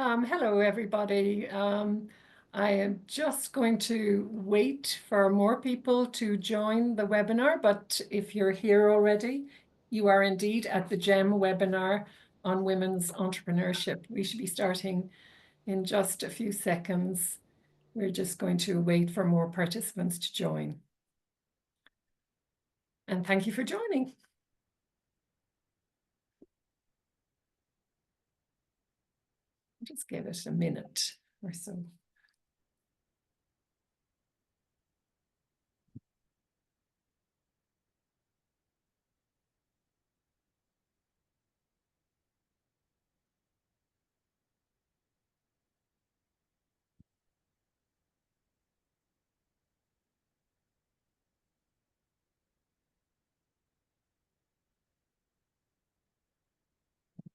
Hello, everybody. I am just going to wait for more people to join the webinar, but if you're here already, you are indeed at the GEM webinar on women's entrepreneurship. We should be starting in just a few seconds. We're just going to wait for more participants to join. And thank you for joining. Just give it a minute or so.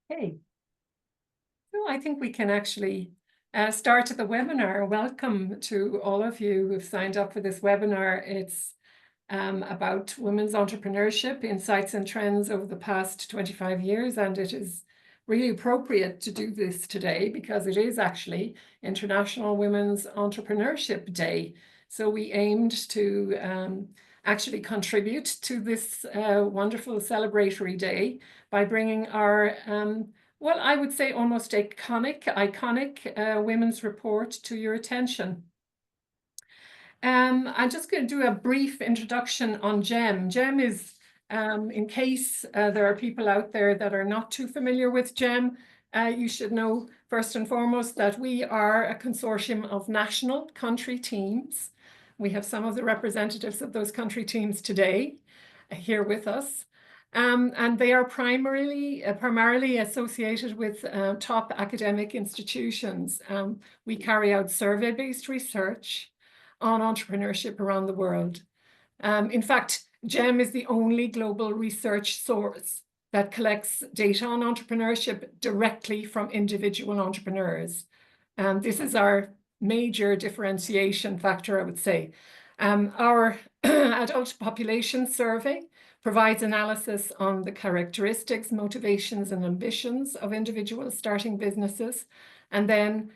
Okay. So I think we can actually start the webinar. Welcome to all of you who've signed up for this webinar. It's about women's entrepreneurship, insights and trends over the past 25 years. And it is really appropriate to do this today because it is actually International Women's Entrepreneurship Day. So we aimed to actually contribute to this wonderful celebratory day by bringing our well, I would say almost iconic women's report to your attention. I'm just going to do a brief introduction on GEM. GEM is, in case there are people out there that are not too familiar with GEM, you should know first and foremost that we are a consortium of national country teams. We have some of the representatives of those country teams today here with us. And they are primarily associated with top academic institutions. We carry out survey-based research on entrepreneurship around the world. In fact, GEM is the only global research source that collects data on entrepreneurship directly from individual entrepreneurs. This is our major differentiation factor, I would say. Our adult population survey provides analysis on the characteristics, motivations, and ambitions of individuals starting businesses, and then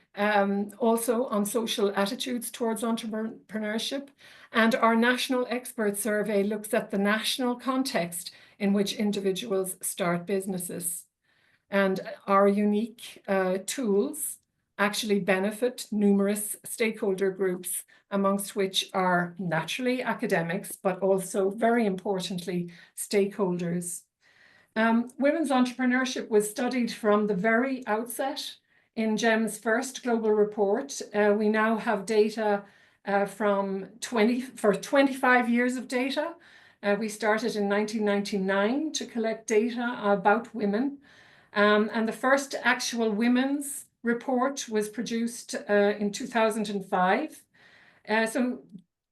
also on social attitudes towards entrepreneurship. And our national expert survey looks at the national context in which individuals start businesses. And our unique tools actually benefit numerous stakeholder groups, amongst which are naturally academics, but also very importantly, stakeholders. Women's entrepreneurship was studied from the very outset in GEM's first global report. We now have data for 25 years of data. We started in 1999 to collect data about women. And the first actual women's report was produced in 2005. So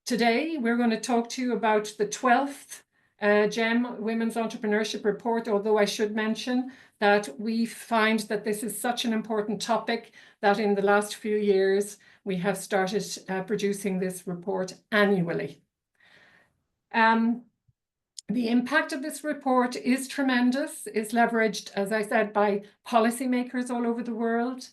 today we're going to talk to you about the 12th GEM Women's Entrepreneurship Report, although I should mention that we find that this is such an important topic that in the last few years we have started producing this report annually. The impact of this report is tremendous, is leveraged, as I said, by policymakers all over the world.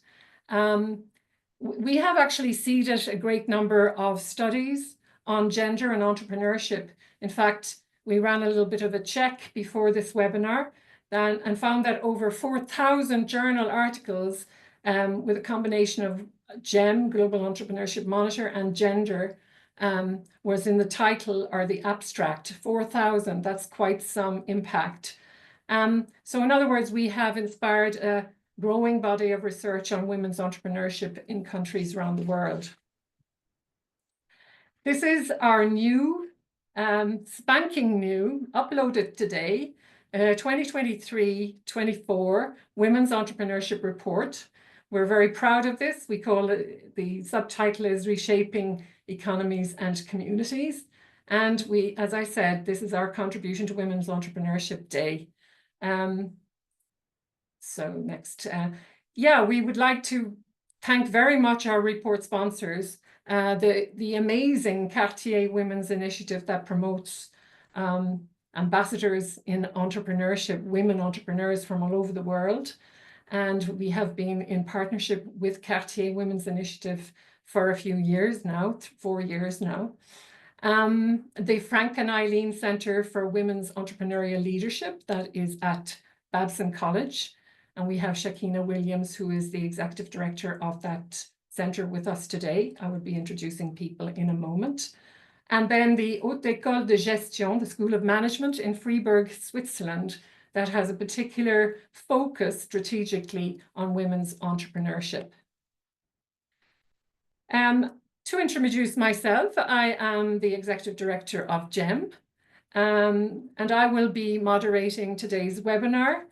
We have actually seeded a great number of studies on gender and entrepreneurship. In fact, we ran a little bit of a check before this webinar and found that over 4,000 journal articles with a combination of GEM, Global Entrepreneurship Monitor, and gender was in the title or the abstract. 4,000, that's quite some impact. So in other words, we have inspired a growing body of research on women's entrepreneurship in countries around the world. This is our new, spanking new, uploaded today, 2023-24 Women's Entrepreneurship Report. We're very proud of this. We call it, the subtitle is Reshaping Economies and Communities. And we, as I said, this is our contribution to Women's Entrepreneurship Day. So next, yeah, we would like to thank very much our report sponsors, the amazing Cartier Women's Initiative that promotes ambassadors in entrepreneurship, women entrepreneurs from all over the world. And we have been in partnership with Cartier Women's Initiative for a few years now, 4 years now. The Frank and Eileen Center for Women's Entrepreneurial Leadership, that is at Babson College. And we have Shakenna Williams, who is the executive director of that center with us today. I will be introducing people in a moment. And then the Haute École de Gestion, the School of Management in Freiburg, Switzerland, that has a particular focus strategically on women's entrepreneurship. To introduce myself, I am the executive director of GEM, and I will be moderating today's webinar.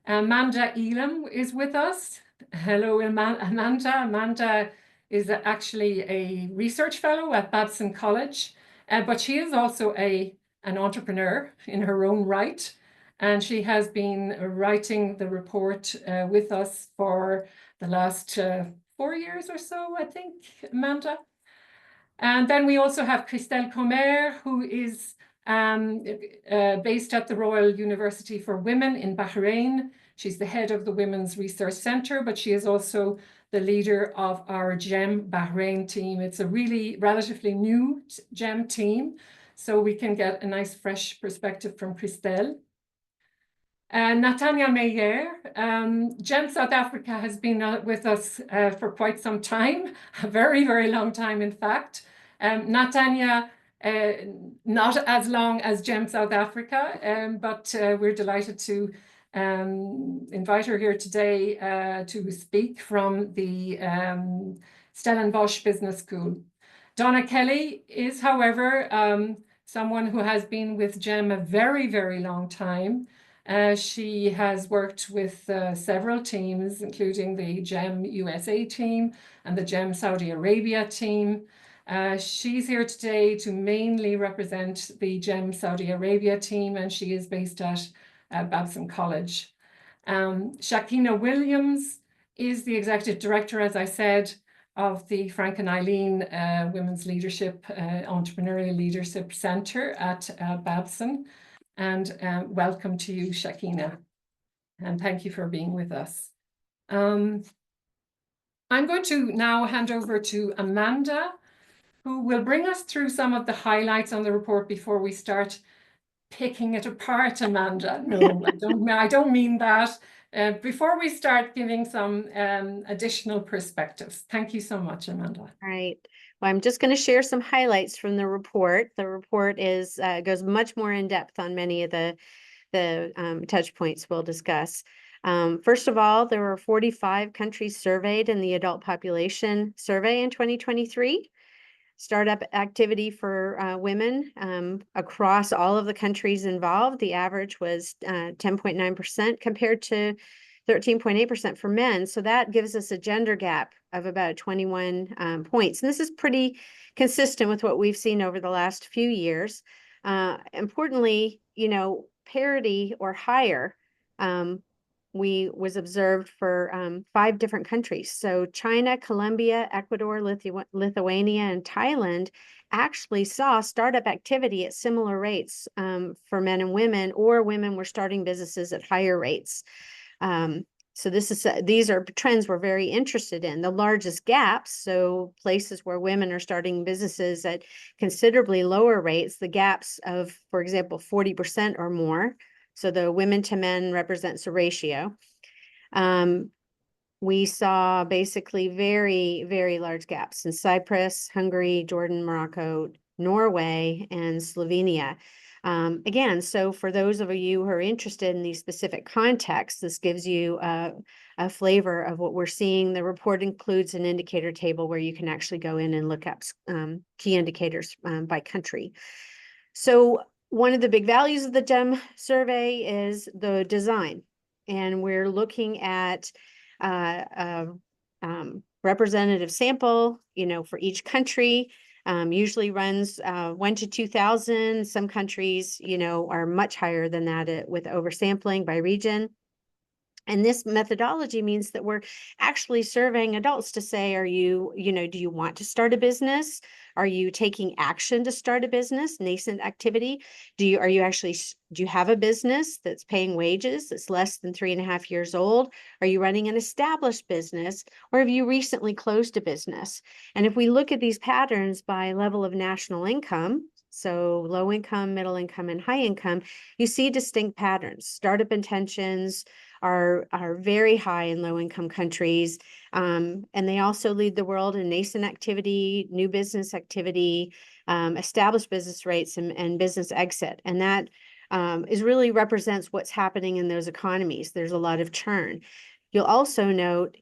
Amanda Elam is with us. Hello, Amanda. Amanda is actually a research fellow at Babson College, but she is also an entrepreneur in her own right. And she has been writing the report with us for the last 4 years or so, I think, Amanda. And then we also have Christelle Comair, who is based at the Royal University for Women in Bahrain. She's the head of the Women's Research Center, but she is also the leader of our GEM Bahrain team. It's a really relatively new GEM team, so we can get a nice fresh perspective from Christelle. Natanya Meyer, GEM South Africa has been with us for quite some time, a very, very long time, in fact. Natanya, not as long as GEM South Africa, but we're delighted to invite her here today to speak from the Stellenbosch Business School. Donna Kelley is, however, someone who has been with GEM a very, very long time. She has worked with several teams, including the GEM USA team and the GEM Saudi Arabia team. She's here today to mainly represent the GEM Saudi Arabia team, and she is based at Babson College. Shakenna Williams is the executive director, as I said, of the Frank and Eileen Women's Leadership Entrepreneurial Leadership Center at Babson. And welcome to you, Shakenna, and thank you for being with us. I'm going to now hand over to Amanda, who will bring us through some of the highlights on the report before we start picking it apart, Amanda. No, I don't mean that. Before we start giving some additional perspectives. Thank you so much, Amanda. All right. Well, I'm just going to share some highlights from the report. The report is goes much more in depth on many of the touch points we'll discuss. First of all, there were 45 countries surveyed in the adult population survey in 2023. Startup activity for women across all of the countries involved. The average was 10.9% compared to 13.8% for men. So that gives us a gender gap of about 21 points. And this is pretty consistent with what we've seen over the last few years. Importantly, parity or higher was observed for 5 different countries. So China, Colombia, Ecuador, Lithuania, and Thailand actually saw startup activity at similar rates for men and women, or women were starting businesses at higher rates. So these are trends we're very interested in. The largest gaps, so places where women are starting businesses at considerably lower rates, the gaps of, for example, 40% or more. So the women to men represents a ratio. We saw basically very, very large gaps in Cyprus, Hungary, Jordan, Morocco, Norway, and Slovenia. Again, so for those of you who are interested in these specific contexts, this gives you a flavor of what we're seeing. The report includes an indicator table where you can actually go in and look up key indicators by country. So one of the big values of the GEM survey is the design, and we're looking at a representative sample, for each country. Usually runs 1 to 2,000. Some countries, are much higher than that with oversampling by region. And this methodology means that we're actually surveying adults to say, do you want to start a business? Are you taking action to start a business, nascent activity? Do you have a business that's paying wages, that's less than 3.5 years old? Are you running an established business, or have you recently closed a business? And if we look at these patterns by level of national income, so low income, middle income, and high income, you see distinct patterns. Startup intentions are very high in low income countries. And they also lead the world in nascent activity, new business activity, established business rates, and business exit. And that really represents what's happening in those economies. There's a lot of churn. You'll also note,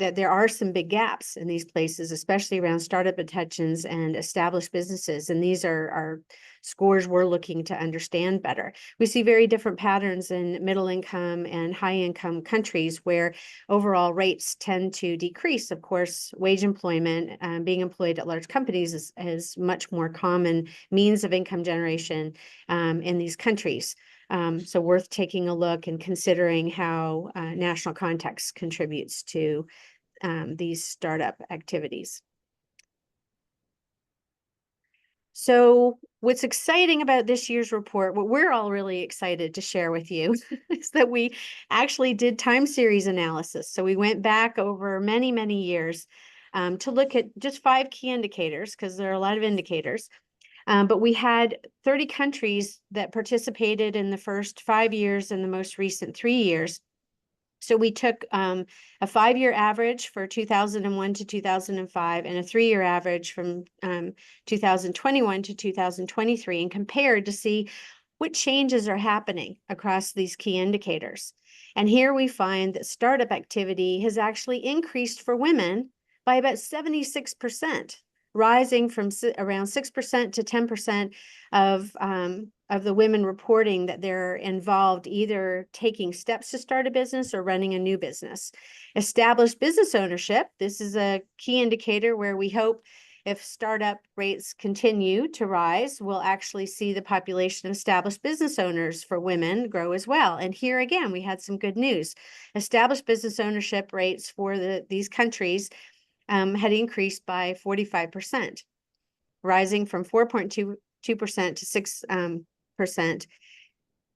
that there are some big gaps in these places, especially around startup intentions and established businesses. And these are scores we're looking to understand better. We see very different patterns in middle income and high income countries where overall rates tend to decrease. Of course, wage employment, being employed at large companies is much more common means of income generation in these countries. So worth taking a look and considering how national context contributes to these startup activities. So what's exciting about this year's report, what we're all really excited to share with you is that we actually did time series analysis. So we went back over many, many years to look at just 5 key indicators, because there are a lot of indicators. But we had 30 countries that participated in the first 5 years and the most recent 3 years. So we took a 5-year average for 2001 to 2005 and a 3-year average from 2021 to 2023 and compared to see what changes are happening across these key indicators. And here we find that startup activity has actually increased for women by about 76%, rising from around 6% to 10% of the women reporting that they're involved either taking steps to start a business or running a new business. Established business ownership, this is a key indicator where we hope if startup rates continue to rise, we'll actually see the population of established business owners for women grow as well. And here again, we had some good news. Established business ownership rates for these countries had increased by 45%, rising from 4.22% to 6%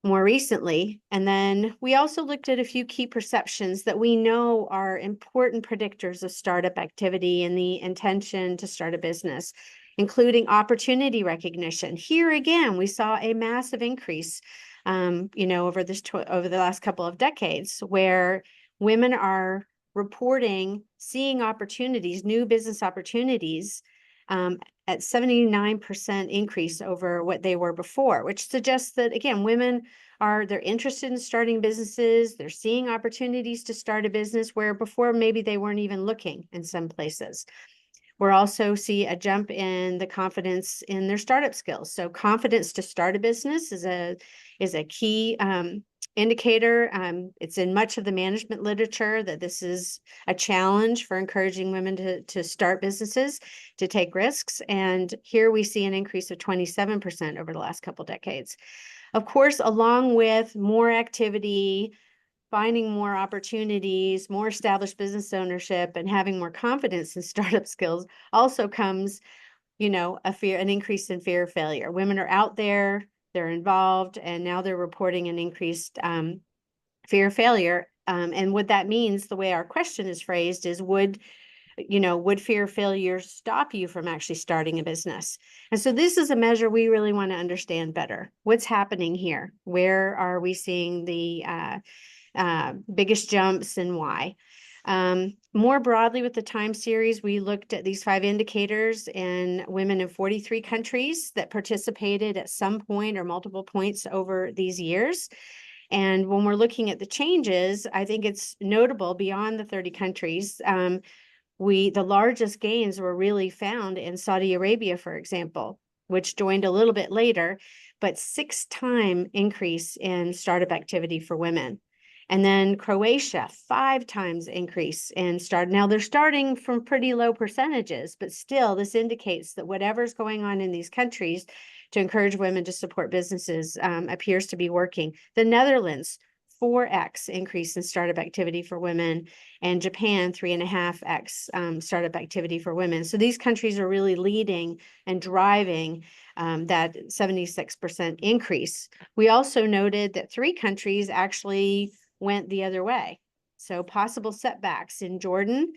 more recently. And then we also looked at a few key perceptions that we know are important predictors of startup activity and the intention to start a business, including opportunity recognition. Here again, we saw a massive increase, over the last couple of decades, where women are reporting seeing opportunities, new business opportunities, at 79% increase over what they were before, which suggests that, again, women they're interested in starting businesses, they're seeing opportunities to start a business where before maybe they weren't even looking in some places. We'll also see a jump in the confidence in their startup skills. So confidence to start a business is a key indicator. It's in much of the management literature that this is a challenge for encouraging women to start businesses, to take risks. And here we see an increase of 27% over the last couple decades. Of course, along with more activity, finding more opportunities, more established business ownership, and having more confidence in startup skills also comes, an increase in fear of failure. Women are out there, they're involved, and now they're reporting an increased fear of failure. And what that means, the way our question is phrased, is would fear of failure stop you from actually starting a business? And so this is a measure we really want to understand better. What's happening here? Where are we seeing the biggest jumps and why? More broadly with the time series, we looked at these 5 indicators in women in 43 countries that participated at some point or multiple points over these years. And when we're looking at the changes, I think it's notable beyond the 30 countries. The largest gains were really found in Saudi Arabia, for example, which joined a little bit later, but 6-time increase in startup activity for women. And then Croatia, 5 times increase in start. Now they're starting from pretty low percentages, but still this indicates that whatever's going on in these countries to encourage women to support businesses appears to be working. The Netherlands, 4x increase in startup activity for women, and Japan 3.5x startup activity for women. So these countries are really leading and driving that 76% increase. We also noted that 3 countries actually went the other way. So possible setbacks in Jordan,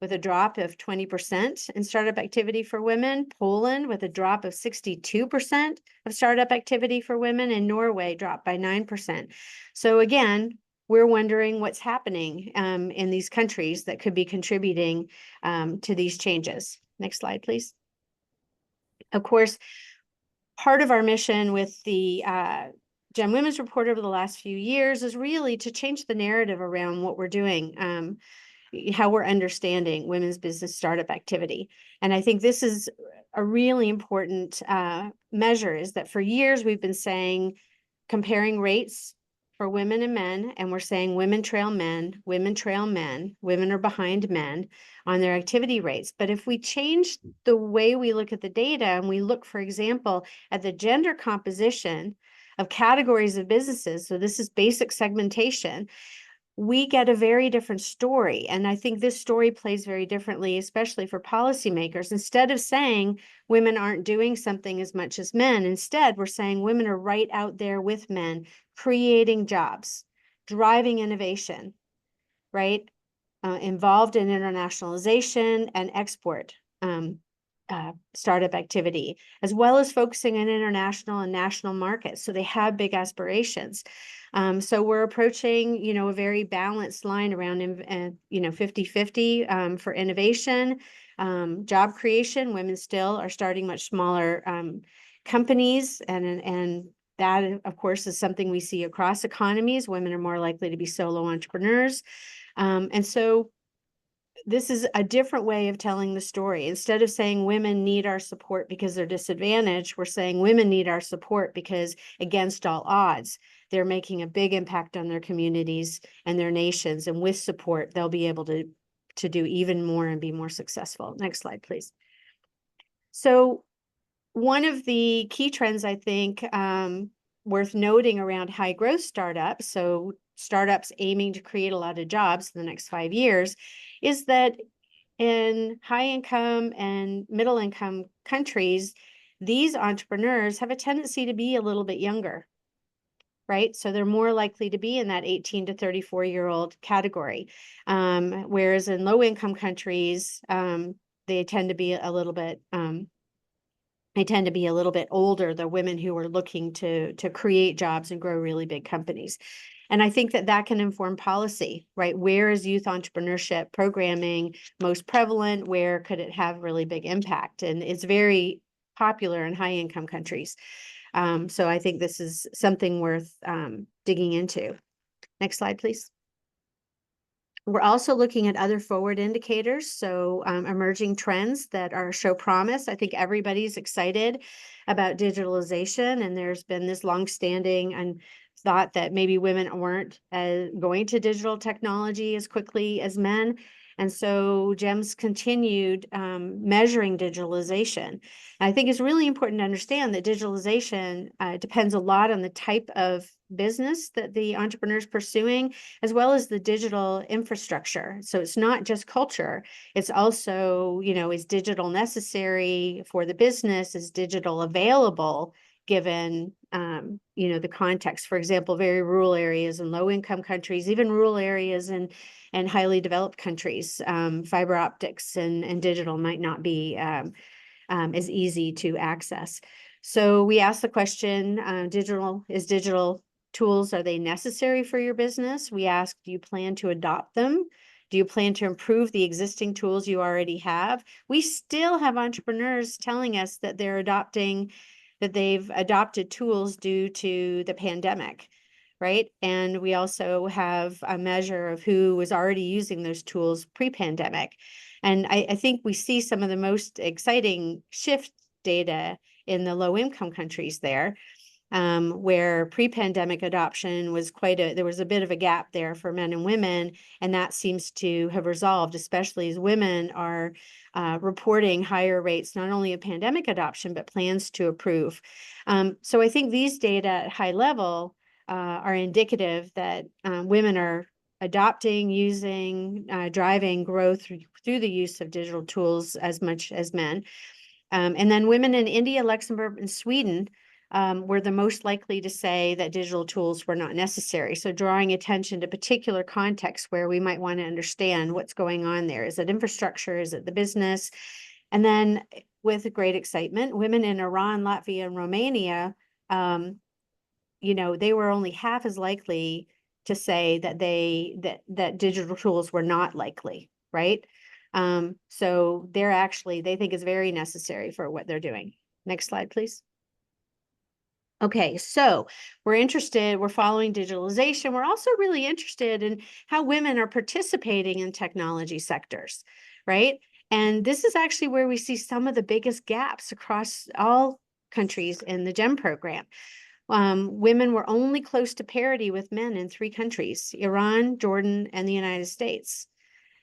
with a drop of 20% in startup activity for women, Poland with a drop of 62% of startup activity for women, and Norway dropped by 9%. So again, we're wondering what's happening in these countries that could be contributing to these changes. Next slide, please. Of course, part of our mission with the GEM Women's Report over the last few years is really to change the narrative around what we're doing, how we're understanding women's business startup activity. And I think this is a really important measure, is that for years we've been saying, comparing rates for women and men, and we're saying women trail men, women trail men, women are behind men on their activity rates. But if we change the way we look at the data, and we look, for example, at the gender composition of categories of businesses, so this is basic segmentation, we get a very different story. And I think this story plays very differently, especially for policymakers. Instead of saying women aren't doing something as much as men, instead we're saying women are right out there with men, creating jobs, driving innovation, right? Involved in internationalization and export startup activity, as well as focusing on international and national markets. So they have big aspirations. So we're approaching, a very balanced line around, 50-50 for innovation, job creation. Women still are starting much smaller companies, and that, of course, is something we see across economies. Women are more likely to be solo entrepreneurs. And so this is a different way of telling the story. Instead of saying women need our support because they're disadvantaged, we're saying women need our support because, against all odds, they're making a big impact on their communities and their nations. And with support, they'll be able to do even more and be more successful. Next slide, please. So one of the key trends, I think, worth noting around high growth startups, so startups aiming to create a lot of jobs in the next 5 years, is that in high income and middle income countries, these entrepreneurs have a tendency to be a little bit younger, right? So they're more likely to be in that 18 to 34-year-old category. Whereas in low income countries, they tend to be a little bit older, the women who are looking to create jobs and grow really big companies. And I think that can inform policy, right? Where is youth entrepreneurship programming most prevalent? Where could it have really big impact? And it's very popular in high income countries. So I think this is something worth digging into. Next slide, please. We're also looking at other forward indicators, so emerging trends that show promise. I think everybody's excited about digitalization, and there's been this longstanding and thought that maybe women weren't going to digital technology as quickly as men. And so GEM's continued measuring digitalization. And I think it's really important to understand that digitalization depends a lot on the type of business that the entrepreneur is pursuing, as well as the digital infrastructure. So it's not just culture. It's also, is digital necessary for the business? Is digital available given, the context? For example, very rural areas and low-income countries, even rural areas and highly developed countries, fiber optics and digital might not be as easy to access. So we asked the question, digital tools, are they necessary for your business? We asked, do you plan to adopt them? Do you plan to improve the existing tools you already have? We still have entrepreneurs telling us that they've adopted tools due to the pandemic, right? And we also have a measure of who was already using those tools pre-pandemic. And I think we see some of the most exciting shift data in the low-income countries there, where pre-pandemic adoption was there was a bit of a gap there for men and women, and that seems to have resolved, especially as women are reporting higher rates, not only of pandemic adoption, but plans to approve. So I think these data at high level are indicative that women are adopting, using, driving growth through the use of digital tools as much as men. And then women in India, Luxembourg, and Sweden were the most likely to say that digital tools were not necessary. So drawing attention to particular contexts where we might want to understand what's going on there. Is it infrastructure? Is it the business? And then with great excitement, women in Iran, Latvia, and Romania, you know, they were only half as likely to say that that digital tools were not likely, right? So they think it's very necessary for what they're doing. Next slide, please. Okay, so we're following digitalization. We're also really interested in how women are participating in technology sectors, right? And this is actually where we see some of the biggest gaps across all countries in the GEM program. Women were only close to parity with men in 3 countries, Iran, Jordan, and the United States.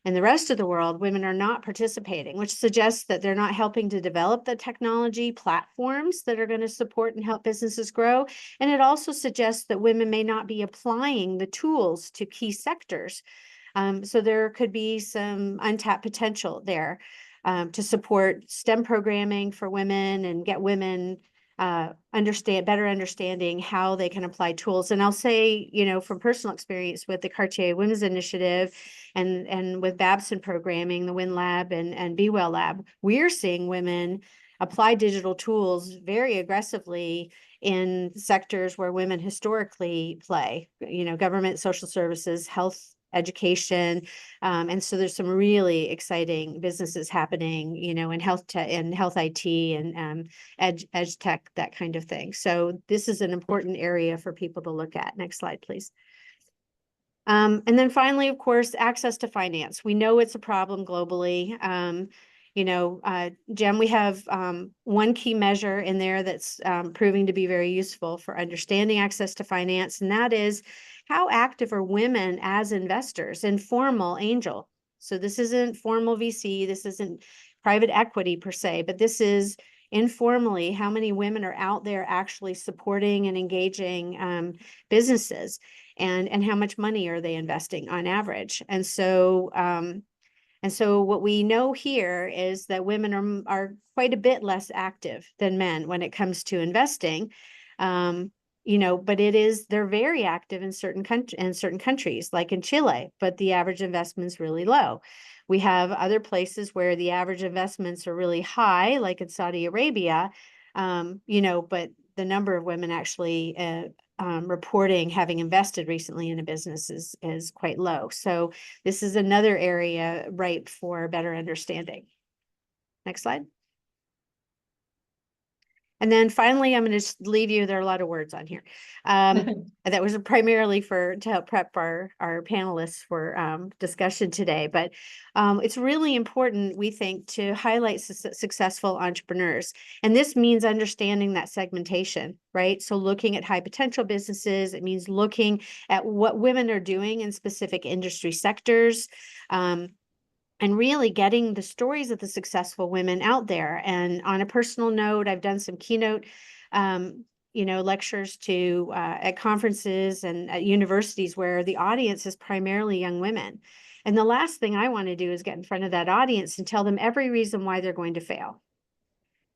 In the rest of the world, women are not participating, which suggests that they're not helping to develop the technology platforms that are going to support and help businesses grow. And it also suggests that women may not be applying the tools to key sectors. So there could be some untapped potential there to support STEM programming for women and get women better understanding how they can apply tools. And I'll say, you know, from personal experience with the Cartier Women's Initiative and with Babson programming, the WIN Lab and Be Well Lab, we're seeing women apply digital tools very aggressively in sectors where women historically play, you know, government, social services, health, education. And so there's some really exciting businesses happening, you know, in health tech and health IT and edge tech, that kind of thing. So this is an important area for people to look at. Next slide, please. And then finally, of course, access to finance. We know it's a problem globally. You know, Jem, we have one key measure in there that's proving to be very useful for understanding access to finance, and that is how active are women as investors in formal angel. So this isn't formal VC, this isn't private equity per se, but this is informally how many women are out there actually supporting and engaging businesses, and how much money are they investing on average. And so what we know here is that women are quite a bit less active than men when it comes to investing. You know, but they're very active in certain countries, like in Chile, but the average investment is really low. We have other places where the average investments are really high, like in Saudi Arabia, you know, but the number of women actually reporting having invested recently in a business is quite low. So this is another area ripe for better understanding. Next slide. And then finally, I'm going to just leave you, there are a lot of words on here. That was primarily to help prep our panelists for discussion today. But it's really important, we think, to highlight successful entrepreneurs. And this means understanding that segmentation, right? So looking at high potential businesses, it means looking at what women are doing in specific industry sectors. And really getting the stories of the successful women out there. And on a personal note, I've done some keynote, you know, lectures at conferences and at universities where the audience is primarily young women. And the last thing I want to do is get in front of that audience and tell them every reason why they're going to fail,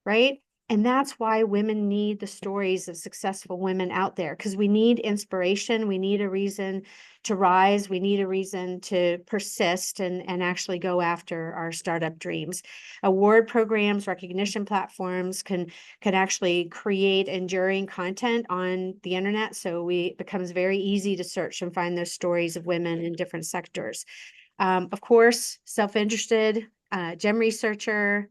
right? And that's why women need the stories of successful women out there, because we need inspiration. We need a reason to rise. We need a reason to persist and actually go after our startup dreams. Award programs, recognition platforms can actually create enduring content on the internet. So it becomes very easy to search and find those stories of women in different sectors. Of course, self-interested, GEM researcher,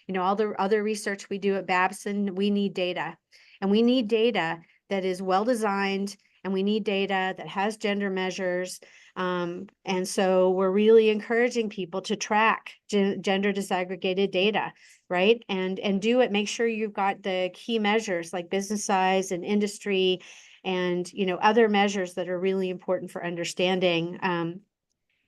you know, all the other research we do at Babson, we need data. And we need data that is well-designed, and we need data that has gender measures. And so we're really encouraging people to track gender disaggregated data, right? And do it, make sure you've got the key measures like business size and industry and, you know, other measures that are really important for understanding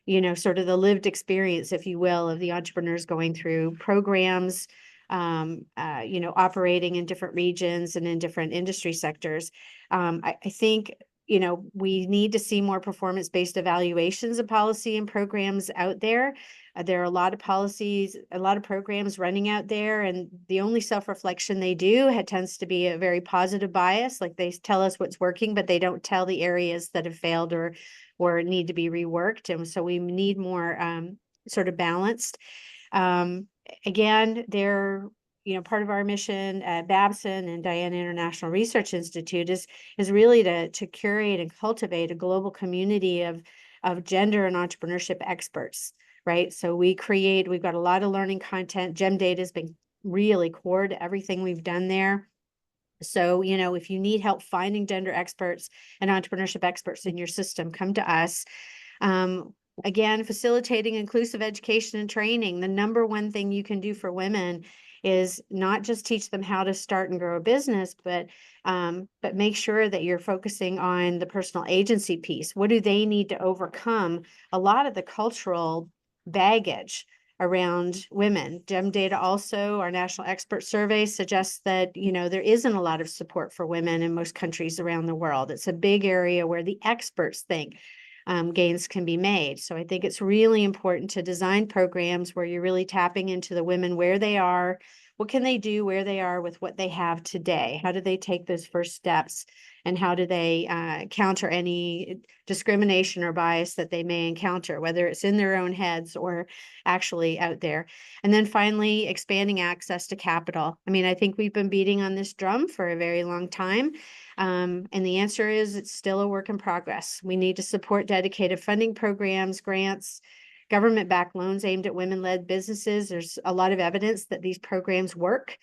you know, sort of the lived experience, if you will, of the entrepreneurs going through programs, you know, operating in different regions and in different industry sectors. I think you know, we need to see more performance-based evaluations of policy and programs out there. There are a lot of policies, a lot of programs running out there, and the only self-reflection they do tends to be a very positive bias. Like they tell us what's working, but they don't tell the areas that have failed or need to be reworked. And so we need more sort of balanced. Again, they're, you know, part of our mission at Babson and Diana International Research Institute is really to curate and cultivate a global community of gender and entrepreneurship experts, right? So we've got a lot of learning content. GEM data has been really core to everything we've done there. So, you know, if you need help finding gender experts and entrepreneurship experts in your system, come to us. Again, facilitating inclusive education and training. The number one thing you can do for women is not just teach them how to start and grow a business, but make sure that you're focusing on the personal agency piece. What do they need to overcome a lot of the cultural baggage around women? GEM data also, our national expert survey suggests that, you know, there isn't a lot of support for women in most countries around the world. It's a big area where the experts think gains can be made. So I think it's really important to design programs where you're really tapping into the women where they are, what can they do where they are with what they have today? How do they take those first steps? And how do they counter any discrimination or bias that they may encounter, whether it's in their own heads or actually out there? And then finally, expanding access to capital. I mean, I think we've been beating on this drum for a very long time. And the answer is it's still a work in progress. We need to support dedicated funding programs, grants, government-backed loans aimed at women-led businesses. There's a lot of evidence that these programs work,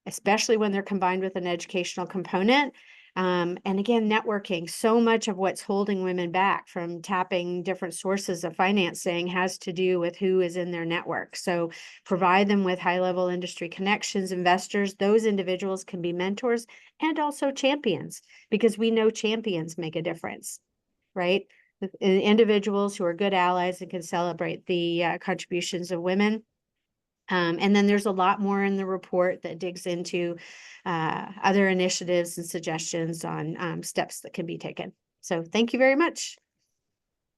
especially when they're combined with an educational component. And again, networking. So much of what's holding women back from tapping different sources of financing has to do with who is in their network. So provide them with high-level industry connections, investors. Those individuals can be mentors and also champions, because we know champions make a difference, right? Individuals who are good allies and can celebrate the contributions of women. And then there's a lot more in the report that digs into other initiatives and suggestions on steps that can be taken. So thank you very much.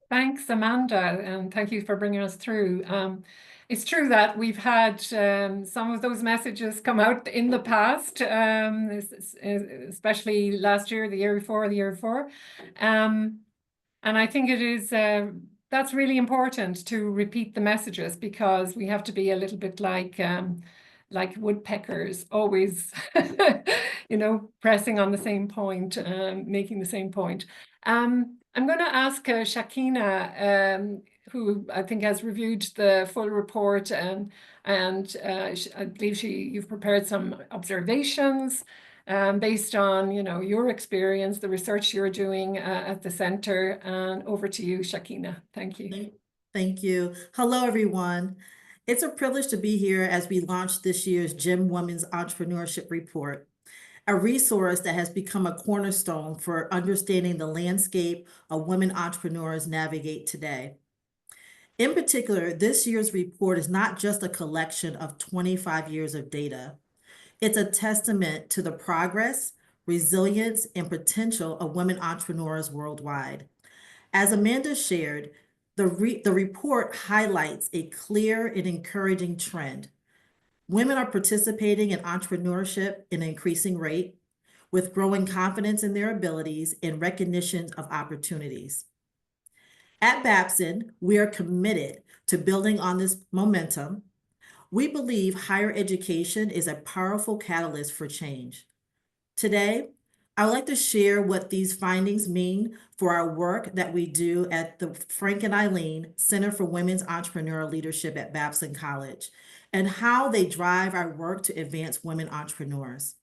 Thanks, Amanda, and thank you for bringing us through. It's true that we've had some of those messages come out in the past, especially last year, the year before, the year before. And I think it is that's really important to repeat the messages, because we have to be a little bit like woodpeckers, always, you know, pressing on the same point, making the same point. I'm going to ask Shakenna, who I think has reviewed the full report, and I believe you've prepared some observations based on, you know, your experience, the research you're doing at the center. And over to you, Shakenna. Thank you. Thank you. Hello, everyone. It's a privilege to be here as we launch this year's GEM Women's Entrepreneurship Report, a resource that has become a cornerstone for understanding the landscape of women entrepreneurs navigate today. In particular, this year's report is not just a collection of 25 years of data. It's a testament to the progress, resilience, and potential of women entrepreneurs worldwide. As Amanda shared, the report highlights a clear and encouraging trend. Women are participating in entrepreneurship at an increasing rate, with growing confidence in their abilities and recognition of opportunities. At Babson, we are committed to building on this momentum. We believe higher education is a powerful catalyst for change. Today, I would like to share what these findings mean for our work that we do at the Frank and Eileen Center for Women's Entrepreneurial Leadership at Babson College, and how they drive our work to advance women entrepreneurs.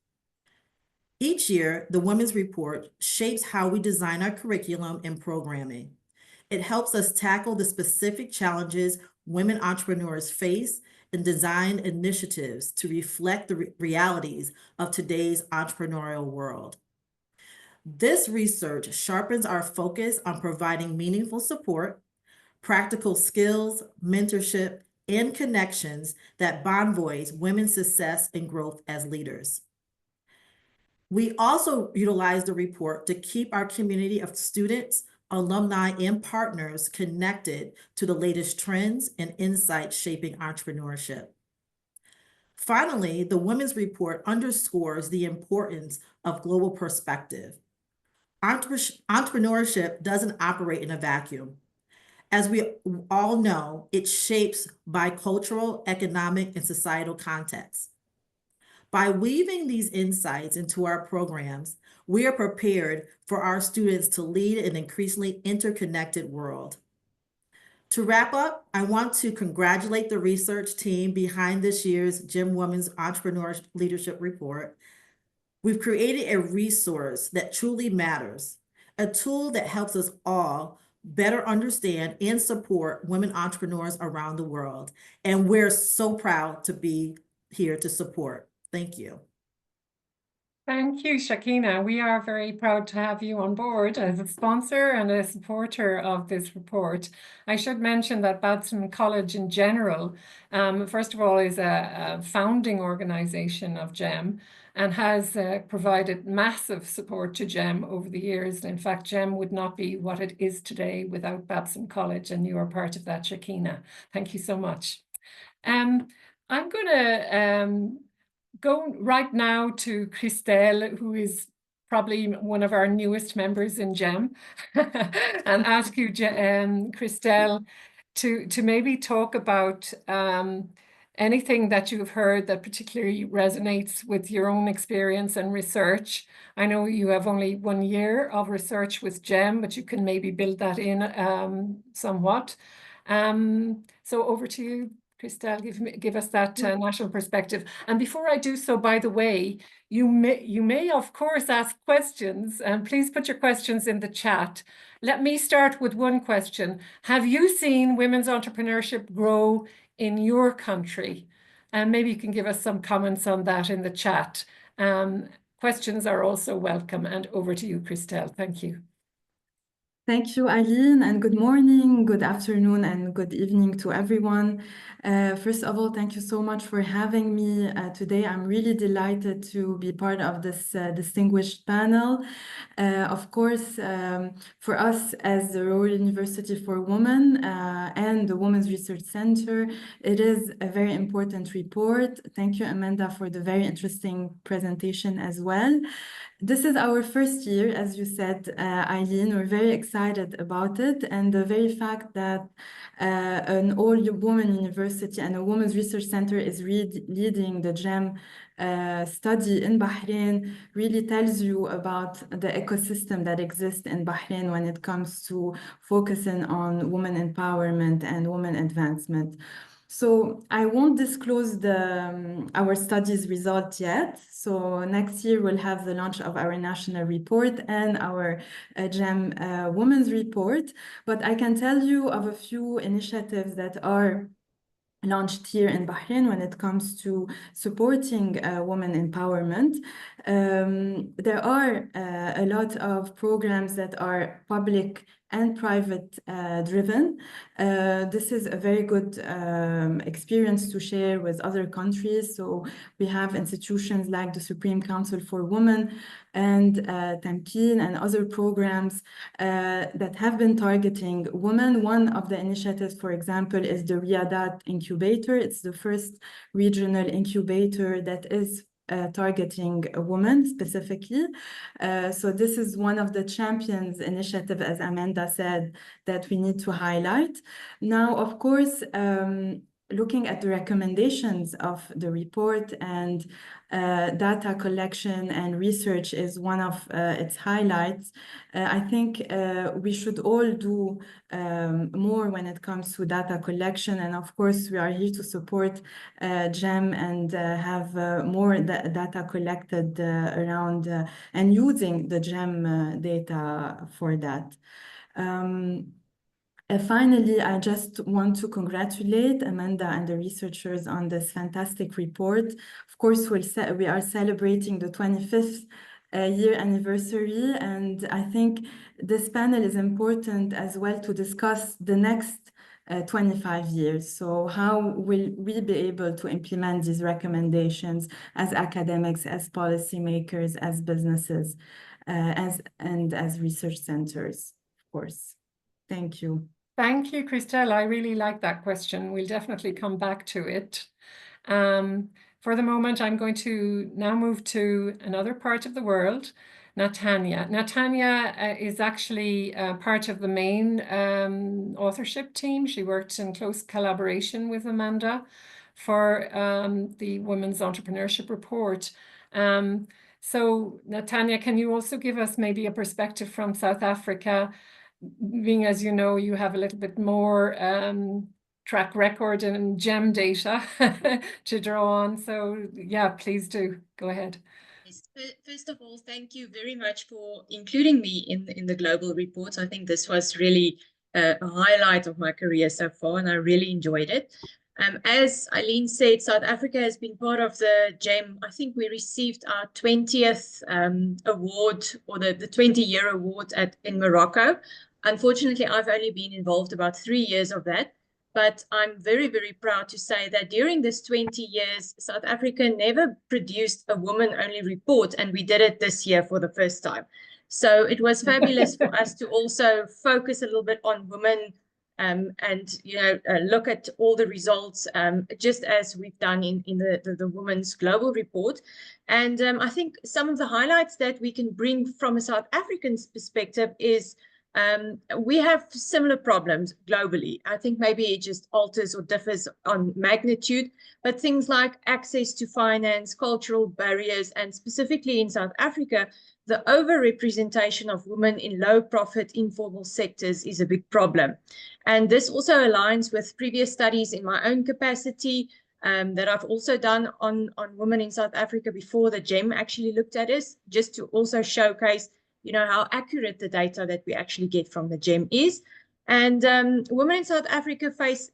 Each year, the Women's Report shapes how we design our curriculum and programming. It helps us tackle the specific challenges women entrepreneurs face and design initiatives to reflect the realities of today's entrepreneurial world. This research sharpens our focus on providing meaningful support, practical skills, mentorship, and connections that convoys women's success and growth as leaders. We also utilize the report to keep our community of students, alumni, and partners connected to the latest trends and insights shaping entrepreneurship. Finally, the Women's Report underscores the importance of global perspective. Entrepreneurship doesn't operate in a vacuum. As we all know, it's shaped by cultural, economic, and societal contexts. By weaving these insights into our programs, we are prepared for our students to lead an increasingly interconnected world. To wrap up, I want to congratulate the research team behind this year's GEM Women's Entrepreneur Leadership Report. We've created a resource that truly matters, a tool that helps us all better understand and support women entrepreneurs around the world. And we're so proud to be here to support. Thank you. Thank you, Shakenna. We are very proud to have you on board as a sponsor and a supporter of this report. I should mention that Babson College in general, first of all, is a founding organization of GEM and has provided massive support to GEM over the years. In fact, GEM would not be what it is today without Babson College, and you are part of that, Shakenna. Thank you so much. I'm going to go right now to Christelle, who is probably one of our newest members in GEM, and ask you, Christelle, to maybe talk about anything that you've heard that particularly resonates with your own experience and research. I know you have only 1 year of research with GEM, but you can maybe build that in somewhat. So over to you, Christelle, give us that national perspective. And before I do so, by the way, you may of course ask questions, and please put your questions in the chat. Let me start with one question. Have you seen women's entrepreneurship grow in your country? And maybe you can give us some comments on that in the chat. Questions are also welcome. And over to you, Christelle. Thank you. Thank you, Eileen, and good morning, good afternoon, and good evening to everyone. First of all, thank you so much for having me today. I'm really delighted to be part of this distinguished panel. Of course, for us as the Royal University for Women and the Women's Research Center, it is a very important report. Thank you, Amanda, for the very interesting presentation as well. This is our first year, as you said, Eileen. We're very excited about it. And the very fact that an all-woman university and a women's research center is leading the GEM study in Bahrain really tells you about the ecosystem that exists in Bahrain when it comes to focusing on women empowerment and women advancement. So I won't disclose our study's result yet. So next year we'll have the launch of our national report and our GEM Women's Report. But I can tell you of a few initiatives that are launched here in Bahrain when it comes to supporting women empowerment. There are a lot of programs that are public and private driven. This is a very good experience to share with other countries. So we have institutions like the Supreme Council for Women and Tamkeen and other programs that have been targeting women. One of the initiatives, for example, is the Riyadat Incubator. It's the first regional incubator that is targeting a woman specifically. So this is one of the champions initiative, as Amanda said, that we need to highlight. Now, of course, looking at the recommendations of the report and data collection and research is one of its highlights. I think we should all do more when it comes to data collection. And of course, we are here to support GEM and have more data collected around and using the GEM data for that. Finally, I just want to congratulate Amanda and the researchers on this fantastic report. Of course, we are celebrating the 25th year anniversary, and I think this panel is important as well to discuss the next 25 years. So how will we be able to implement these recommendations as academics, as policymakers, as businesses, as research centers, of course? Thank you. Thank you, Christelle. I really like that question. We'll definitely come back to it. For the moment, I'm going to now move to another part of the world, Natanya. Natanya is actually part of the main authorship team. She worked in close collaboration with Amanda for the Women's Entrepreneurship Report. So Natanya, can you also give us maybe a perspective from South Africa, being as you know, you have a little bit more track record and GEM data to draw on. So yeah, please do go ahead. Yes. First of all, thank you very much for including me in the global reports. I think this was really a highlight of my career so far, and I really enjoyed it. As Eileen said, South Africa has been part of the GEM. I think we received our 20th award, or the 20-year award in Morocco. Unfortunately, I've only been involved about 3 years of that. But I'm very, very proud to say that during this 20 years, South Africa never produced a woman-only report, and we did it this year for the first time. So it was fabulous for us to also focus a little bit on women and look at all the results, just as we've done in the Women's Global Report. And I think some of the highlights that we can bring from a South African perspective is we have similar problems globally. I think maybe it just alters or differs on magnitude, but things like access to finance, cultural barriers, and specifically in South Africa, the overrepresentation of women in low-profit informal sectors is a big problem. And this also aligns with previous studies in my own capacity that I've also done on women in South Africa before the GEM actually looked at us, just to also showcase how accurate the data that we actually get from the GEM is. And women in South Africa face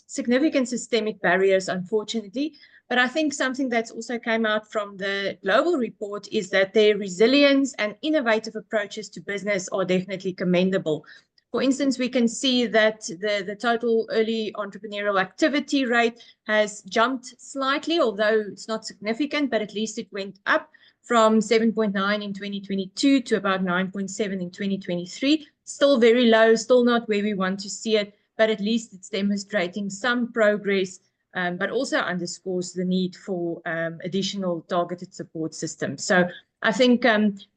significant systemic barriers, unfortunately. But I think something that's also came out from the global report is that their resilience and innovative approaches to business are definitely commendable. For instance, we can see that the total early entrepreneurial activity rate has jumped slightly, although it's not significant, but at least it went up from 7.9 in 2022 to about 9.7 in 2023. Still very low, still not where we want to see it, but at least it's demonstrating some progress, but also underscores the need for additional targeted support systems. So I think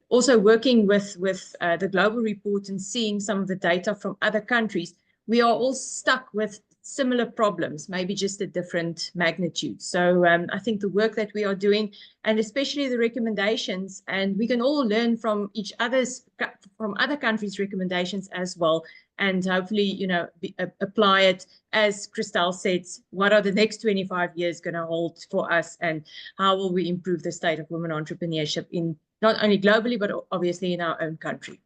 also working with the global report and seeing some of the data from other countries, we are all stuck with similar problems, maybe just a different magnitude. So I think the work that we are doing, and especially the recommendations, and we can all learn from from other countries' recommendations as well, and hopefully, apply it. As Christelle said, what are the next 25 years going to hold for us, and how will we improve the state of women entrepreneurship in not only globally, but obviously in our own country.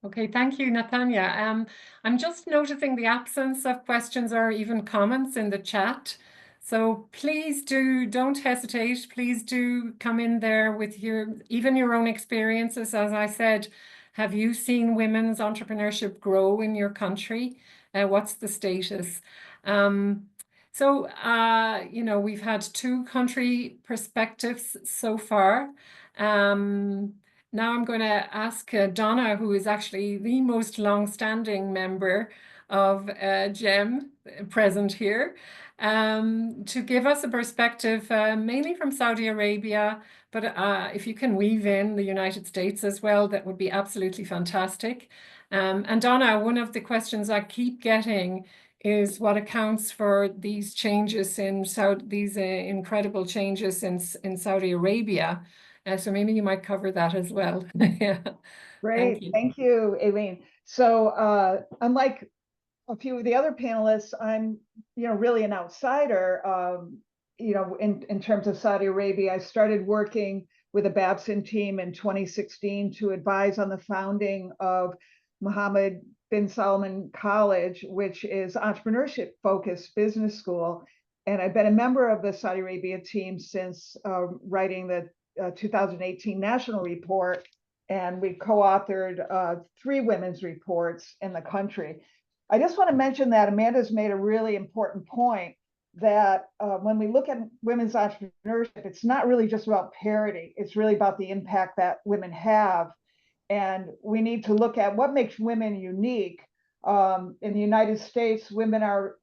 Okay, thank you, Natanya. I'm just noticing the absence of questions or even comments in the chat. So please don't hesitate. Please do come in there with even your own experiences. As I said, have you seen women's entrepreneurship grow in your country? What's the status? We've had 2 country perspectives so far. Now I'm going to ask Donna, who is actually the most long-standing member of GEM present here, to give us a perspective mainly from Saudi Arabia, but if you can weave in the United States as well, that would be absolutely fantastic. And Donna, one of the questions I keep getting is what accounts for these changes in these incredible changes in Saudi Arabia. So maybe you might cover that as well. Yeah. Great. Thank you, Eileen. So unlike a few of the other panelists, I'm really an outsider. In terms of Saudi Arabia, I started working with a Babson team in 2016 to advise on the founding of Mohammed bin Salman College, which is entrepreneurship-focused business school. And I've been a member of the Saudi Arabia team since writing the 2018 national report, and we co-authored 3 women's reports in the country. I just want to mention that Amanda's made a really important point that when we look at women's entrepreneurship, it's not really just about parity. It's really about the impact that women have. And we need to look at what makes women unique. In the United States, women are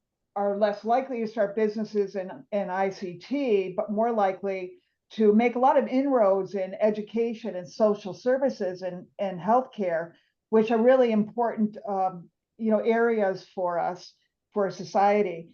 less likely to start businesses in ICT, but more likely to make a lot of inroads in education and social services and healthcare, which are really important areas for us, for society.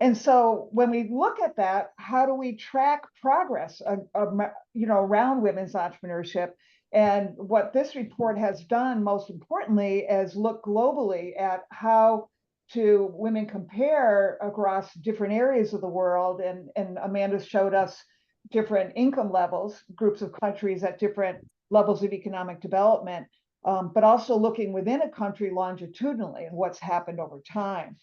And so when we look at that, how do we track progress around women's entrepreneurship? And what this report has done, most importantly, is look globally at how do women compare across different areas of the world. And Amanda showed us different income levels, groups of countries at different levels of economic development, but also looking within a country longitudinally and what's happened over time.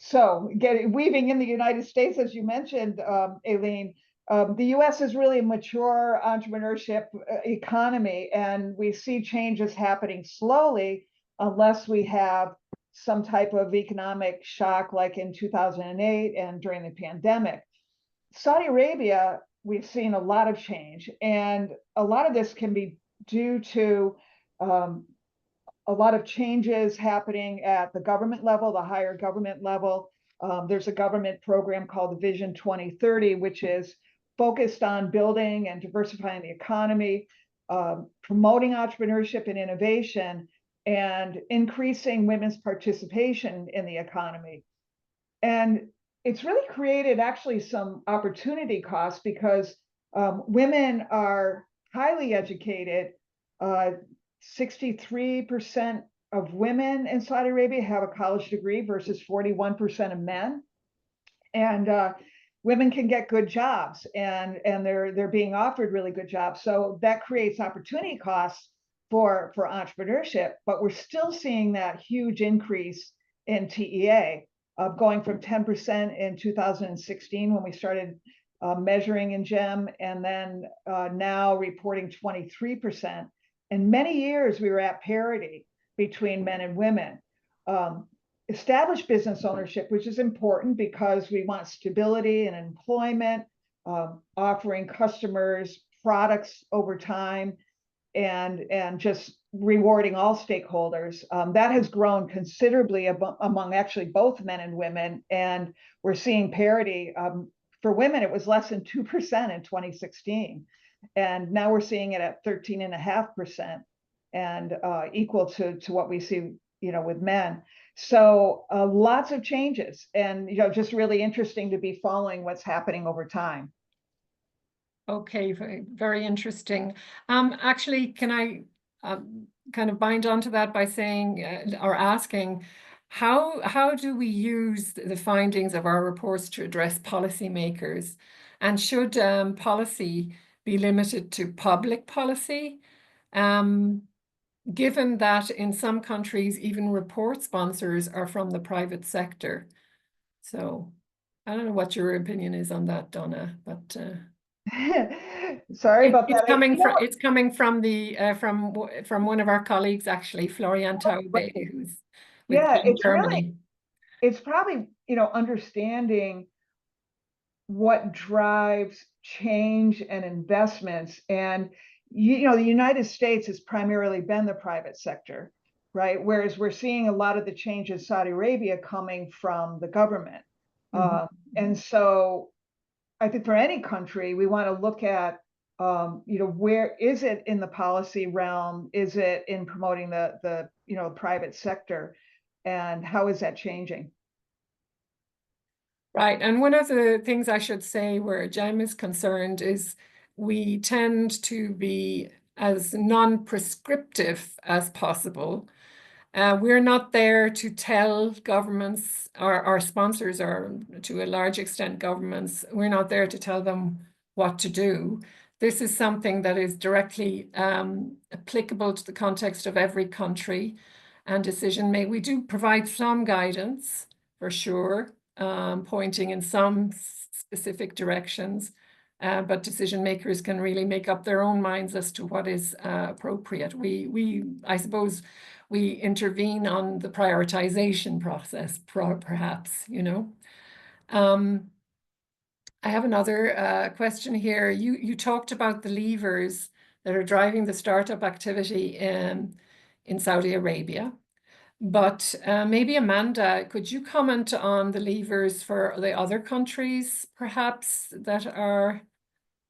So weaving in the United States, as you mentioned, Eileen, the US is really a mature entrepreneurship economy, and we see changes happening slowly unless we have some type of economic shock like in 2008 and during the pandemic. Saudi Arabia, we've seen a lot of change, and a lot of this can be due to a lot of changes happening at the government level, the higher government level. There's a government program called the Vision 2030, which is focused on building and diversifying the economy, promoting entrepreneurship and innovation, and increasing women's participation in the economy. And it's really created actually some opportunity costs because women are highly educated. 63% of women in Saudi Arabia have a college degree versus 41% of men. And women can get good jobs, and they're being offered really good jobs. So that creates opportunity costs for entrepreneurship, but we're still seeing that huge increase in TEA, going from 10% in 2016 when we started measuring in GEM, and then now reporting 23%. In many years, we were at parity between men and women. Established business ownership, which is important because we want stability and employment, offering customers products over time, and just rewarding all stakeholders. That has grown considerably among actually both men and women, and we're seeing parity. For women, it was less than 2% in 2016. And now we're seeing it at 13.5% and equal to what we see, with men. So lots of changes, and just really interesting to be following what's happening over time. Okay, very, very interesting. Actually, can I kind of bind onto that by saying or asking, how do we use the findings of our reports to address policymakers? And should policy be limited to public policy, given that in some countries, even report sponsors are from the private sector? So I don't know what your opinion is on that, Donna, but sorry about that. It's coming from the from one of our colleagues, actually, Florian Taube, who's with Germany. It's probably understanding what drives change and investments. And the United States has primarily been the private sector, right? Whereas we're seeing a lot of the change in Saudi Arabia coming from the government. And so I think for any country, we want to look at where is it in the policy realm? Is it in promoting the private sector, and how is that changing? Right. And one of the things I should say where GEM is concerned is we tend to be as non-prescriptive as possible. We're not there to tell governments, our sponsors, or to a large extent governments, we're not there to tell them what to do. This is something that is directly applicable to the context of every country and decision making. We do provide some guidance, for sure, pointing in some specific directions, but decision makers can really make up their own minds as to what is appropriate. I suppose we intervene on the prioritization process, perhaps, you know. I have another question here. You talked about the levers that are driving the startup activity in Saudi Arabia. But maybe Amanda, could you comment on the levers for the other countries, perhaps, that are,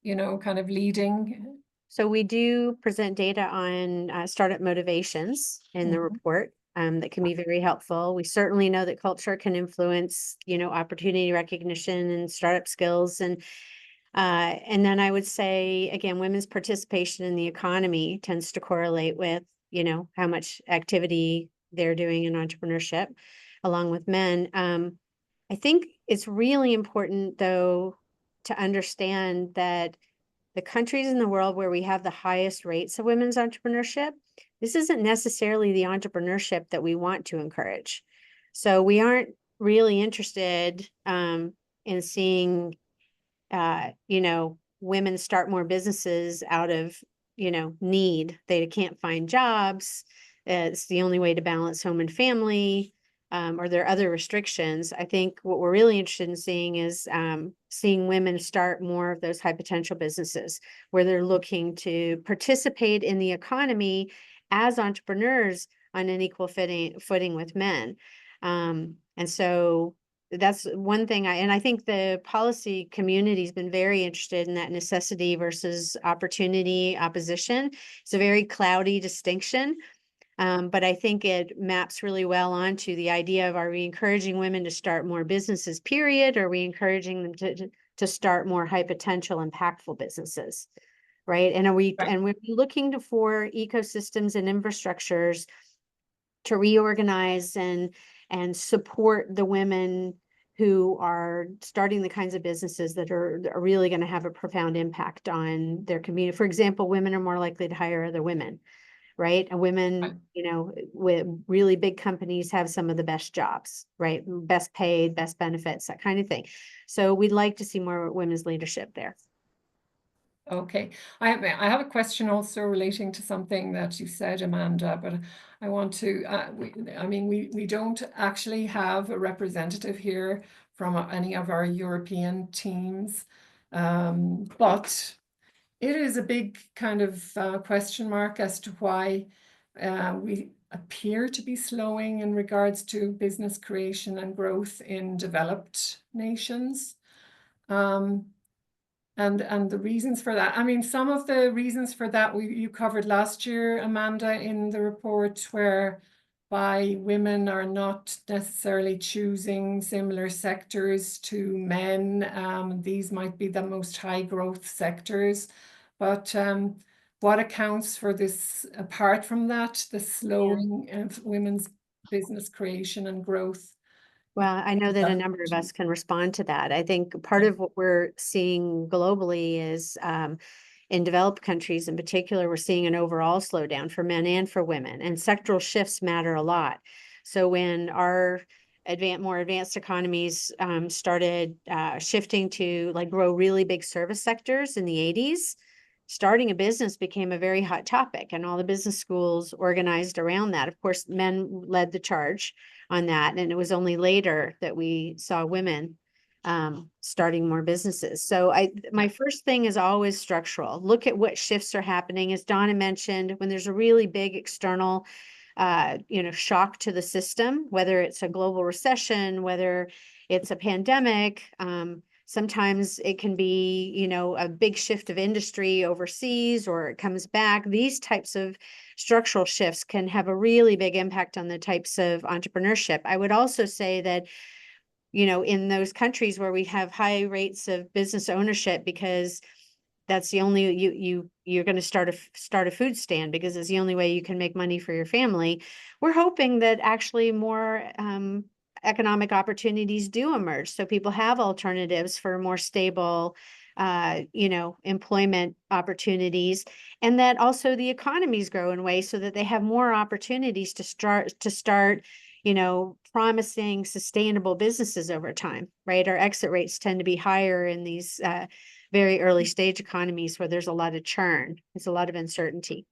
you know, kind of leading? So we do present data on startup motivations in the report that can be very helpful. We certainly know that culture can influence, you know, opportunity recognition and startup skills. And then I would say, again, women's participation in the economy tends to correlate with, you know, how much activity they're doing in entrepreneurship, along with men. I think it's really important, though, to understand that the countries in the world where we have the highest rates of women's entrepreneurship, this isn't necessarily the entrepreneurship that we want to encourage. So we aren't really interested in seeing, you know, women start more businesses out of, you know, need. They can't find jobs. It's the only way to balance home and family, or there are other restrictions. I think what we're really interested in seeing is seeing women start more of those high potential businesses where they're looking to participate in the economy as entrepreneurs on an equal footing with men. And so that's one thing I think the policy community has been very interested in that necessity versus opportunity opposition. It's a very cloudy distinction. But I think it maps really well onto the idea of, are we encouraging women to start more businesses, period? Or are we encouraging them to start more high potential, impactful businesses, right? And we're looking for ecosystems and infrastructures to reorganize and support the women who are starting the kinds of businesses that are really going to have a profound impact on their community. For example, women are more likely to hire other women. Right? And women, you know, with really big companies have some of the best jobs, right? Best paid, best benefits, that kind of thing. So we'd like to see more women's leadership there. Okay. I have a question also relating to something that you said, Amanda, but I want to, we don't actually have a representative here from any of our European teams, but it is a big kind of question mark as to why we appear to be slowing in regards to business creation and growth in developed nations. And the reasons for that. I mean, some of the reasons for that you covered last year, Amanda, in the report, whereby women are not necessarily choosing similar sectors to men. These might be the most high growth sectors. But what accounts for this, apart from that, the slowing of women's business creation and growth? Well, I know that a number of us can respond to that. I think part of what we're seeing globally is in developed countries in particular, we're seeing an overall slowdown for men and for women, and sectoral shifts matter a lot. So when our more advanced economies started shifting to like grow really big service sectors in the 80s, starting a business became a very hot topic, and all the business schools organized around that. Of course, men led the charge on that, and it was only later that we saw women starting more businesses. So my first thing is always structural. Look at what shifts are happening. As Donna mentioned, when there's a really big external shock to the system, whether it's a global recession, whether it's a pandemic, sometimes it can be, you know, a big shift of industry overseas, or it comes back. These types of structural shifts can have a really big impact on the types of entrepreneurship. I would also say that, you know, in those countries where we have high rates of business ownership, because that's the only, you're going to start a food stand because it's the only way you can make money for your family. We're hoping that actually more economic opportunities do emerge, so people have alternatives for more stable employment opportunities, and that also the economies grow in ways so that they have more opportunities to start promising sustainable businesses over time, right? Our exit rates tend to be higher in these very early stage economies where there's a lot of churn. There's a lot of uncertainty.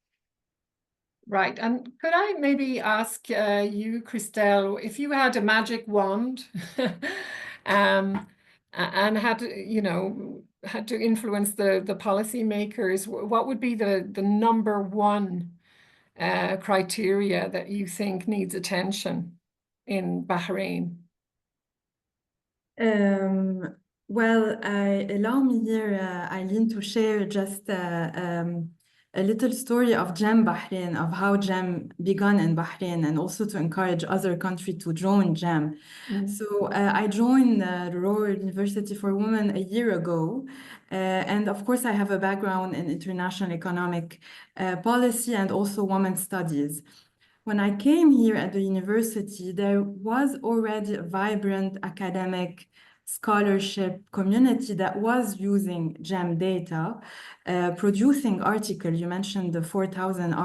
Right. And could I maybe ask you, Christelle, if you had a magic wand and had to, had to influence the policymakers, what would be the number one criteria that you think needs attention in Bahrain? Well, allow me here, Eileen, to share just a little story of GEM Bahrain, of how GEM began in Bahrain, and also to encourage other countries to join GEM. So I joined the Royal University for Women a year ago. And of course, I have a background in international economic policy and also women's studies. When I came here at the university, there was already a vibrant academic scholarship community that was using GEM data, producing articles. You mentioned the 4,000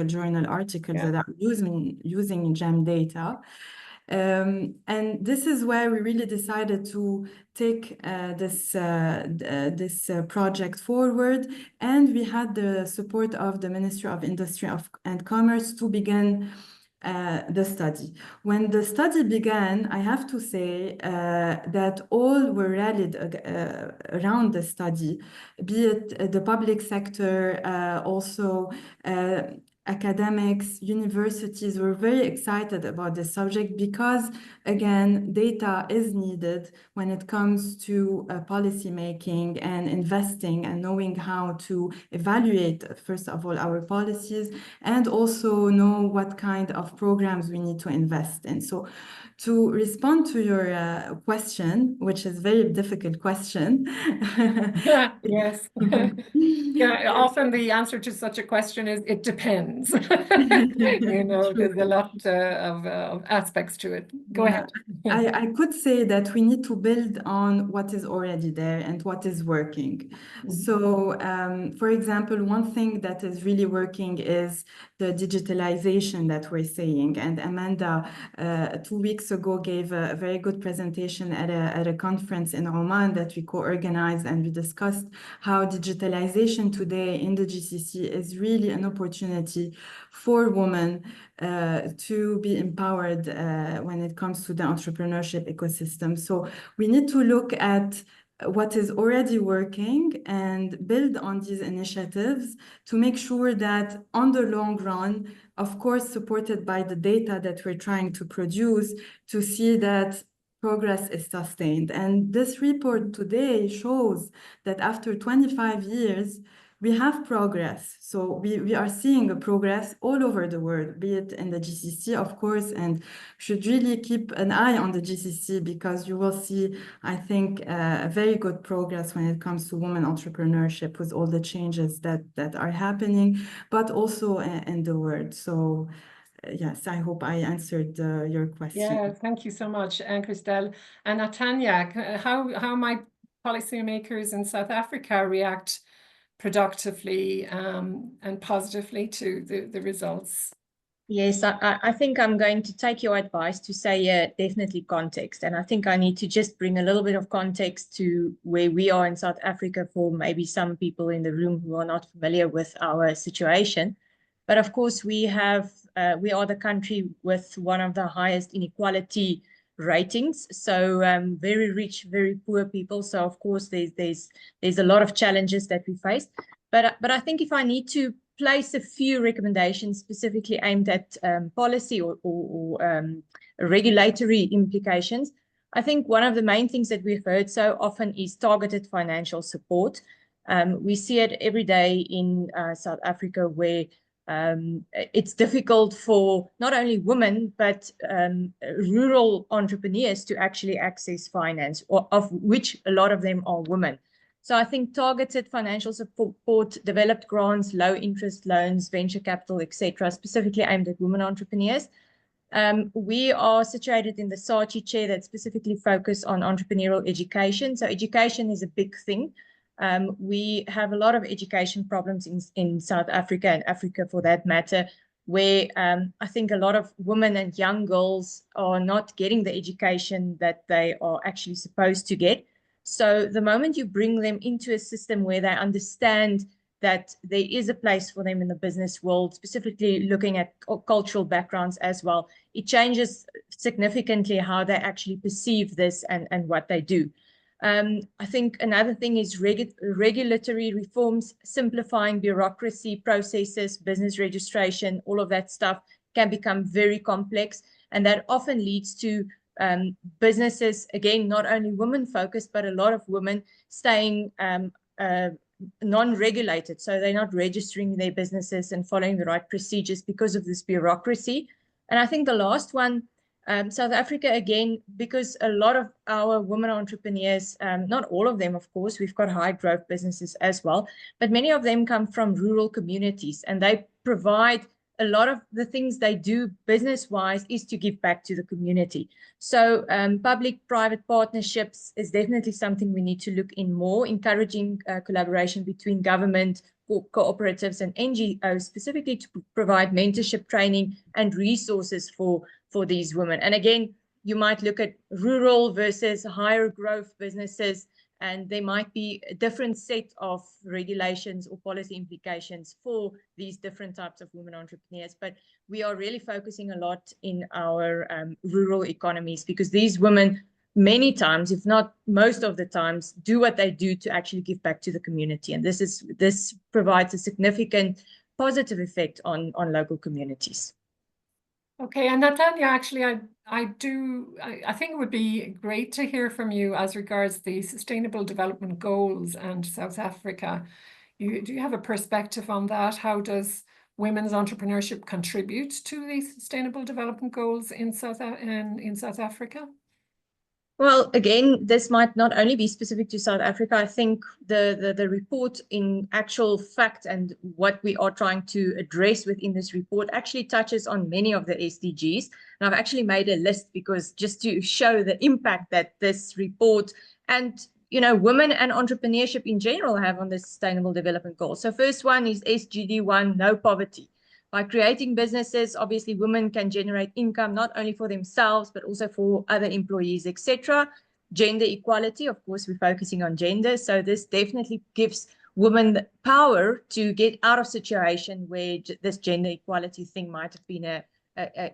journal articles that are using GEM data. And this is where we really decided to take this project forward, and we had the support of the Ministry of Industry and Commerce to begin the study. When the study began, I have to say that all were rallied around the study, be it the public sector, also academics, universities were very excited about this subject because, again, data is needed when it comes to policy making and investing and knowing how to evaluate, first of all, our policies, and also know what kind of programs we need to invest in. So to respond to your question, which is a very difficult question. Yes. Yeah, often the answer to such a question is it depends. There's a lot of aspects to it. Go ahead. I could say that we need to build on what is already there and what is working. So, for example, one thing that is really working is the digitalization that we're saying. And Amanda, 2 weeks ago, gave a very good presentation at a conference in Oman that we co-organized, and we discussed how digitalization today in the GCC is really an opportunity for women to be empowered when it comes to the entrepreneurship ecosystem. So we need to look at what is already working and build on these initiatives to make sure that on the long run, of course, supported by the data that we're trying to produce, to see that progress is sustained. And this report today shows that after 25 years, we have progress. So we are seeing a progress all over the world, be it in the GCC, of course, and should really keep an eye on the GCC because you will see, I think, a very good progress when it comes to women entrepreneurship with all the changes that are happening, but also in the world. So yes, I hope I answered your question. Yeah, thank you so much, Christelle. And Natanya, how might policymakers in South Africa react productively and positively to the results? Yes, I think I'm going to take your advice to say definitely context. And I think I need to just bring a little bit of context to where we are in South Africa for maybe some people in the room who are not familiar with our situation. But of course, we are the country with one of the highest inequality ratings. So very rich, very poor people. So of course, there's a lot of challenges that we face. But I think if I need to place a few recommendations specifically aimed at policy or regulatory implications, I think one of the main things that we've heard so often is targeted financial support. We see it every day in South Africa where it's difficult for not only women, but rural entrepreneurs to actually access finance, of which a lot of them are women. So I think targeted financial support, developed grants, low interest loans, venture capital, etc., specifically aimed at women entrepreneurs. We are situated in the SACHI chair that specifically focus on entrepreneurial education. So education is a big thing. We have a lot of education problems in South Africa and Africa for that matter, where I think a lot of women and young girls are not getting the education that they are actually supposed to get. So the moment you bring them into a system where they understand that there is a place for them in the business world, specifically looking at cultural backgrounds as well, it changes significantly how they actually perceive this and what they do. I think another thing is regulatory reforms, simplifying bureaucracy, processes, business registration, all of that stuff can become very complex. And that often leads to businesses, again, not only women focused, but a lot of women staying non-regulated. So they're not registering their businesses and following the right procedures because of this bureaucracy. And I think the last one, South Africa, again, because a lot of our women entrepreneurs, not all of them, of course, we've got high growth businesses as well, but many of them come from rural communities, and they provide a lot of the things they do business-wise is to give back to the community. So public-private partnerships is definitely something we need to look in more, encouraging collaboration between government, cooperatives and NGOs, specifically to provide mentorship training and resources for these women. And again, you might look at rural versus higher growth businesses, and there might be a different set of regulations or policy implications for these different types of women entrepreneurs. But we are really focusing a lot in our rural economies, because these women many times, if not most of the times, do what they do to actually give back to the community. And this provides a significant positive effect on local communities. Okay, and Natanya, actually, I think it would be great to hear from you as regards the Sustainable Development Goals and South Africa. Do you have a perspective on that? How does women's entrepreneurship contribute to the Sustainable Development Goals in South Africa? Well, again, this might not only be specific to South Africa. I think the report in actual fact and what we are trying to address within this report actually touches on many of the SDGs. And I've actually made a list because just to show the impact that this report and women and entrepreneurship in general have on the Sustainable Development Goals. So first one is SGD 1, no poverty. By creating businesses, obviously women can generate income not only for themselves, but also for other employees, etc. Gender equality, of course, we're focusing on gender. So this definitely gives women the power to get out of situation where this gender equality thing might have been a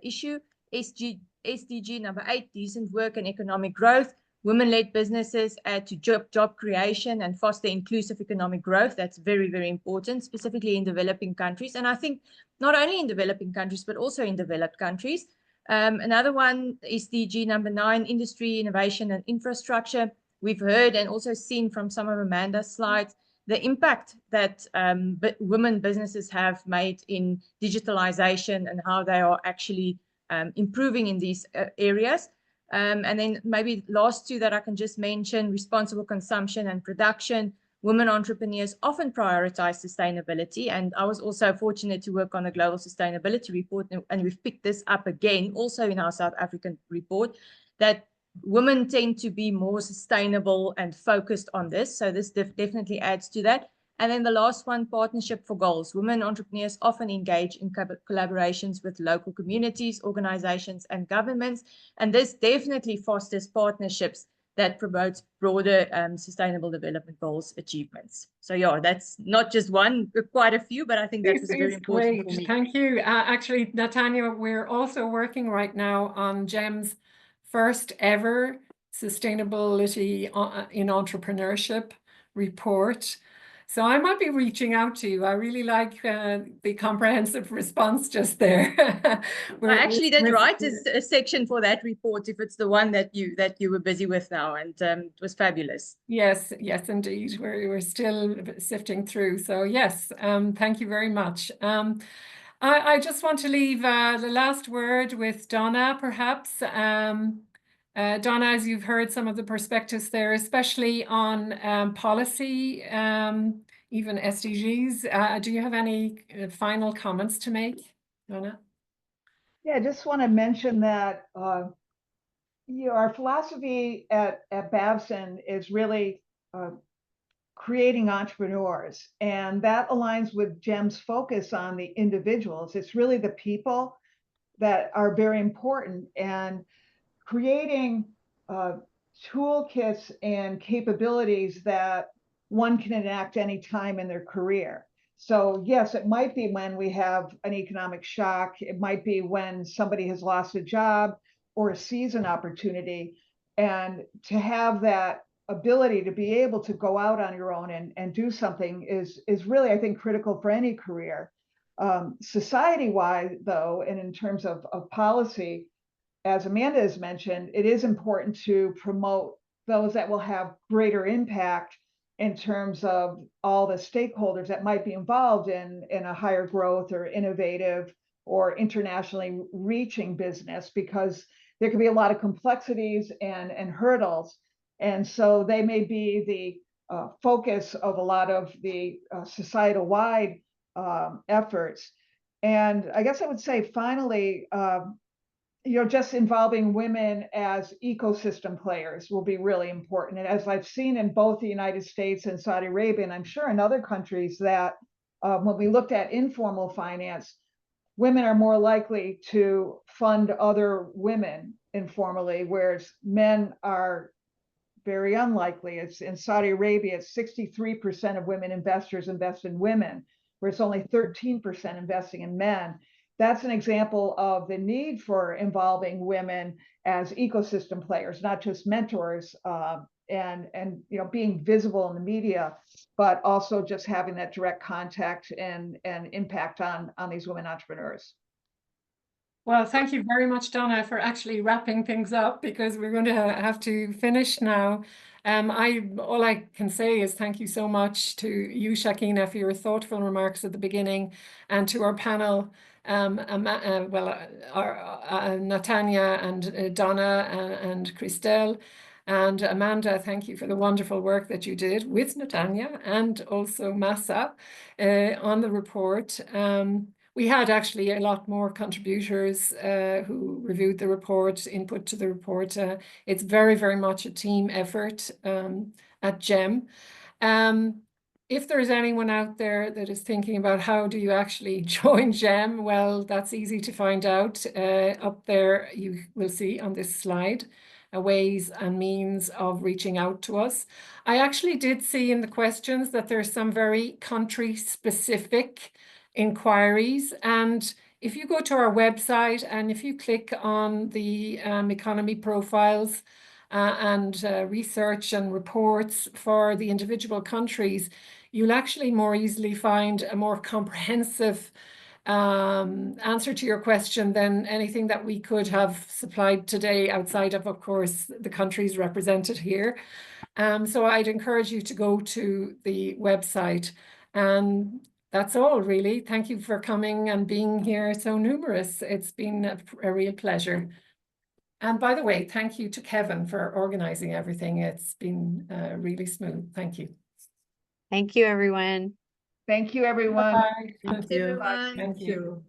issue. SDG number 8, decent work and economic growth. Women-led businesses add to job creation and foster inclusive economic growth. That's very, very important, specifically in developing countries. And I think not only in developing countries, but also in developed countries. Another one, SDG number 9, industry, innovation, and infrastructure. We've heard and also seen from some of Amanda's slides the impact that women businesses have made in digitalization and how they are actually improving in these areas. And then maybe last two that I can just mention, responsible consumption and production. Women entrepreneurs often prioritize sustainability. And I was also fortunate to work on the Global Sustainability Report, and we've picked this up again, also in our South African report, that women tend to be more sustainable and focused on this. So this definitely adds to that. And then the last one, partnership for goals. Women entrepreneurs often engage in collaborations with local communities, organizations, and governments. And this definitely fosters partnerships that promotes broader sustainable development goals achievements. So yeah, that's not just one, quite a few, but I think that was very important for me. Thank you. Actually, Natanya, we're also working right now on GEM's first ever Sustainability in Entrepreneurship report. So I might be reaching out to you. I really like the comprehensive response just there. I actually did write a section for that report, if it's the one that you were busy with now, and it was fabulous. Yes, yes, indeed. We're still sifting through. So yes, thank you very much. I just want to leave the last word with Donna, perhaps. Donna, as you've heard some of the perspectives there, especially on policy, even SDGs. Do you have any final comments to make, Donna? Yeah, I just want to mention that our philosophy at Babson is really creating entrepreneurs, and that aligns with GEM's focus on the individuals. It's really the people that are very important, and creating toolkits and capabilities that one can enact any time in their career. So yes, it might be when we have an economic shock. It might be when somebody has lost a job or sees an opportunity. And to have that ability to be able to go out on your own and do something is really, I think, critical for any career. Society-wide, though, and in terms of policy, as Amanda has mentioned, it is important to promote those that will have greater impact in terms of all the stakeholders that might be involved in a higher growth or innovative or internationally reaching business, because there can be a lot of complexities and hurdles. And so they may be the focus of a lot of the societal-wide efforts. And I guess I would say finally, just involving women as ecosystem players will be really important. And as I've seen in both the United States and Saudi Arabia, and I'm sure in other countries, that when we looked at informal finance, women are more likely to fund other women informally, whereas men are very unlikely. It's in Saudi Arabia, it's 63% of women investors invest in women, where it's only 13% investing in men. That's an example of the need for involving women as ecosystem players, not just mentors, and being visible in the media, but also just having that direct contact and impact on these women entrepreneurs. Well, thank you very much, Donna, for actually wrapping things up, because we're going to have to finish now. All I can say is thank you so much to you, Shakenna, for your thoughtful remarks at the beginning, and to our panel, Natanya and Donna and Christelle. And Amanda, thank you for the wonderful work that you did with Natanya and also Massa on the report. We had actually a lot more contributors who reviewed the report, input to the report. It's very, very much a team effort at GEM. If there's anyone out there that is thinking about how do you actually join GEM, well, that's easy to find out. Up there you will see on this slide ways and means of reaching out to us. I actually did see in the questions that there's some very country-specific inquiries, and if you go to our website and if you click on the economy profiles and research and reports for the individual countries, you'll actually more easily find a more comprehensive answer to your question than anything that we could have supplied today, outside of course, the countries represented here. So I'd encourage you to go to the website. And that's all, really. Thank you for coming and being here so numerous. It's been a real pleasure. And by the way, thank you to Kevin for organizing everything. It's been really smooth. Thank you. Thank you, everyone. Thank you, everyone. Bye. Thank you. Bye. Thank you.